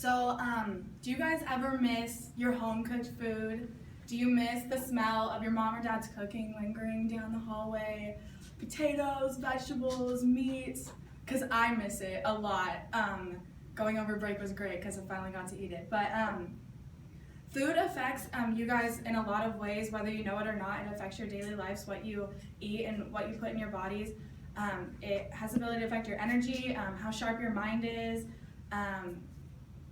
So, do you guys ever miss your home-cooked food? Do you miss the smell of your mom or dad's cooking lingering down the hallway? Potatoes, vegetables, meats? Because I miss it a lot. Going over break was great because I finally got to eat it. But food affects you guys in a lot of ways, whether you know it or not. It affects your daily lives, what you eat and what you put in your bodies. It has the ability to affect your energy, how sharp your mind is.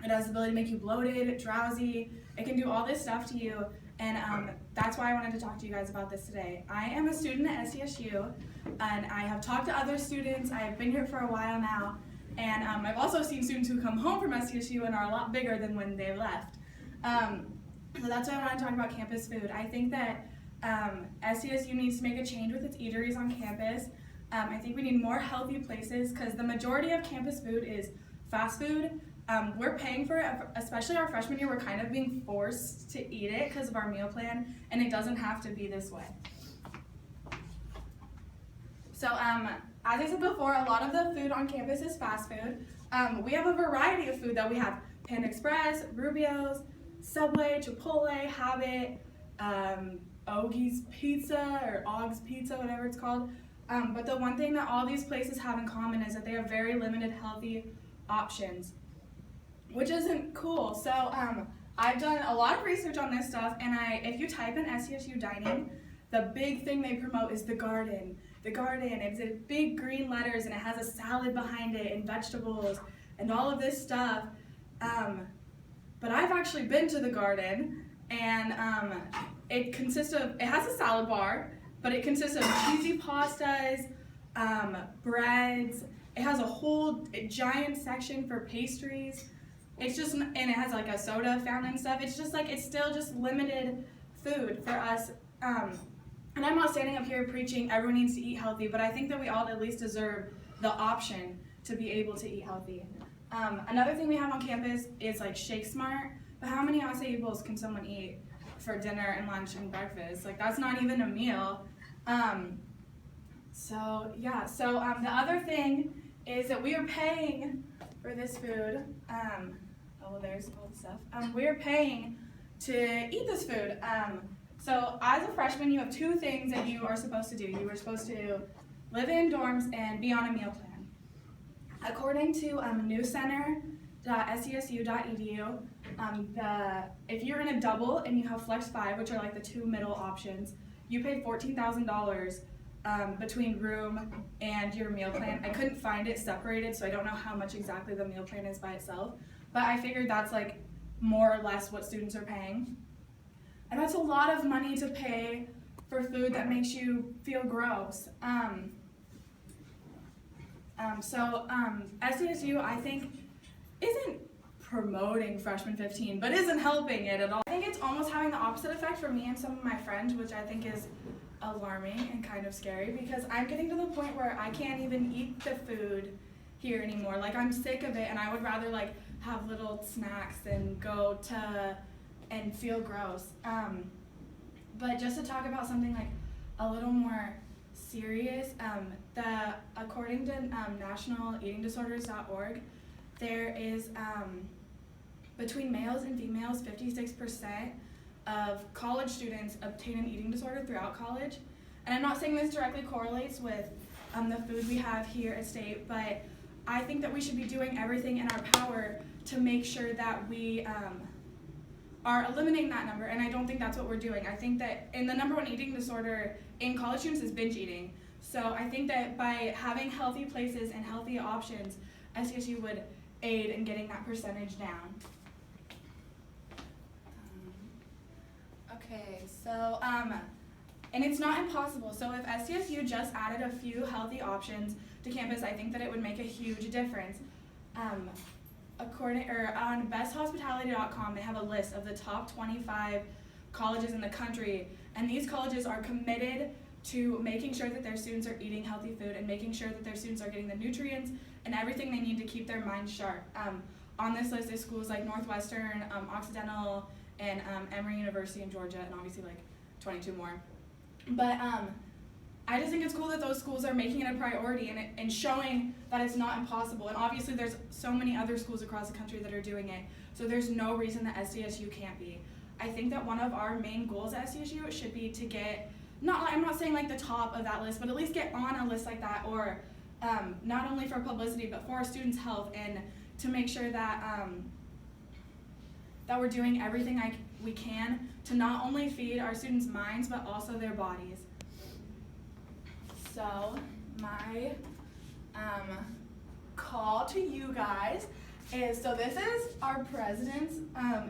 It has the ability to make you bloated, drowsy. It can do all this stuff to you, and that's why I wanted to talk to you guys about this today. I am a student at SDSU, and I have talked to other students. I have been here for a while now, and I've also seen students who come home from SDSU and are a lot bigger than when they left. So that's why I want to talk about campus food. I think that SDSU needs to make a change with its eateries on campus. I think we need more healthy places because the majority of campus food is fast food. We're paying for it, especially our freshman year. We're kind of being forced to eat it because of our meal plan, and it doesn't have to be this way. So as I said before, a lot of the food on campus is fast food. We have a variety of food though. We have Panda Express, Rubio's, Subway, Chipotle, Habit, Ogie's Pizza or Og's Pizza, whatever it's called. But the one thing that all these places have in common is that they have very limited healthy options, which isn't cool. So I've done a lot of research on this stuff, and if you type in SDSU dining, the big thing they promote is the garden. The garden, it's in big green letters, and it has a salad behind it, and vegetables, and all of this stuff. But I've actually been to the garden, and it has a salad bar, but it consists of cheesy pastas, breads. It has a whole giant section for pastries. It's just, and it has like a soda fountain and stuff. It's just like, it's still just limited food for us. And I'm not standing up here preaching everyone needs to eat healthy, but I think that we all at least deserve the option to be able to eat healthy. Another thing we have on campus is like Shake Smart, but how many acai bowls can someone eat for dinner and lunch and breakfast? Like, that's not even a meal. So the other thing is that we are paying for this food. There's all the stuff. We are paying to eat this food. So as a freshman, you have two things that you are supposed to do. You are supposed to live in dorms and be on a meal plan. According to newscenter.sdsu.edu, if you're in a double and you have Flex 5, which are like the two middle options, you pay $14,000 between room and your meal plan. I couldn't find it separated, so I don't know how much exactly the meal plan is by itself, but I figured that's like more or less what students are paying. And that's a lot of money to pay for food that makes you feel gross. SDSU, I think, isn't promoting Freshman 15, but isn't helping it at all. I think it's almost having the opposite effect for me and some of my friends, which I think is alarming and kind of scary, because I'm getting to the point where I can't even eat the food here anymore. Like, I'm sick of it, and I would rather like have little snacks than go to and feel gross. But just to talk about something like a little more serious, according to nationaleatingdisorders.org, there is between males and females, 56% of college students obtain an eating disorder throughout college. And I'm not saying this directly correlates with the food we have here at State, but I think that we should be doing everything in our power to make sure that we are eliminating that number, and I don't think that's what we're doing. I think that the number one eating disorder in college students is binge eating. So I think that by having healthy places and healthy options, SDSU would aid in getting that percentage down. And it's not impossible. So if SDSU just added a few healthy options to campus, I think that it would make a huge difference. On besthospitality.com, they have a list of the top 25 colleges in the country, and these colleges are committed to making sure that their students are eating healthy food and making sure that their students are getting the nutrients and everything they need to keep their minds sharp. On this list is schools like Northwestern, Occidental, and Emory University in Georgia, and obviously like 22 more. But I just think it's cool that those schools are making it a priority and showing that it's not impossible. And obviously there's so many other schools across the country that are doing it, so there's no reason that SDSU can't be. I think that one of our main goals at SDSU should be to get, I'm not saying like the top of that list, but at least get on a list like that, or not only for publicity, but for our students' health, and to make sure that that we're doing everything we can to not only feed our students' minds, but also their bodies. So my call to you guys is, so this is our president's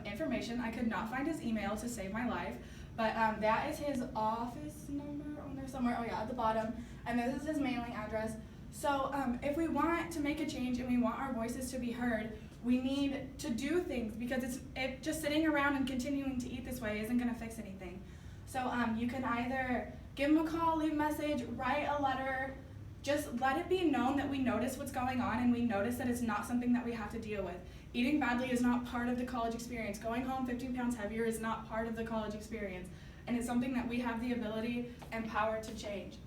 information. I could not find his email to save my life, but that is his office number on there somewhere. Oh yeah, at the bottom. And this is his mailing address. So if we want to make a change and we want our voices to be heard, we need to do things, because just sitting around and continuing to eat this way isn't going to fix anything. So you can either give him a call, leave a message, write a letter. Just let it be known that we notice what's going on and we notice that it's not something that we have to deal with. Eating badly is not part of the college experience. Going home 15 pounds heavier is not part of the college experience. And it's something that we have the ability and power to change.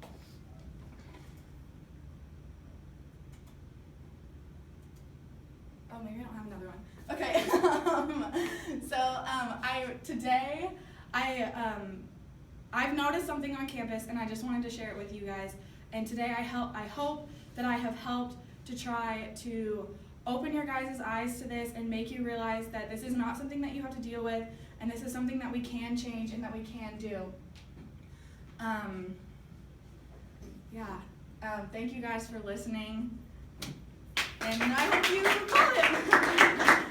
Oh, maybe I don't have another one. Okay. Today I've noticed something on campus, and I just wanted to share it with you guys. And today I hope that I have helped to try to open your guys' eyes to this and make you realize that this is not something that you have to deal with, and this is something that we can change and that we can do. Thank you guys for listening, and I hope you call it.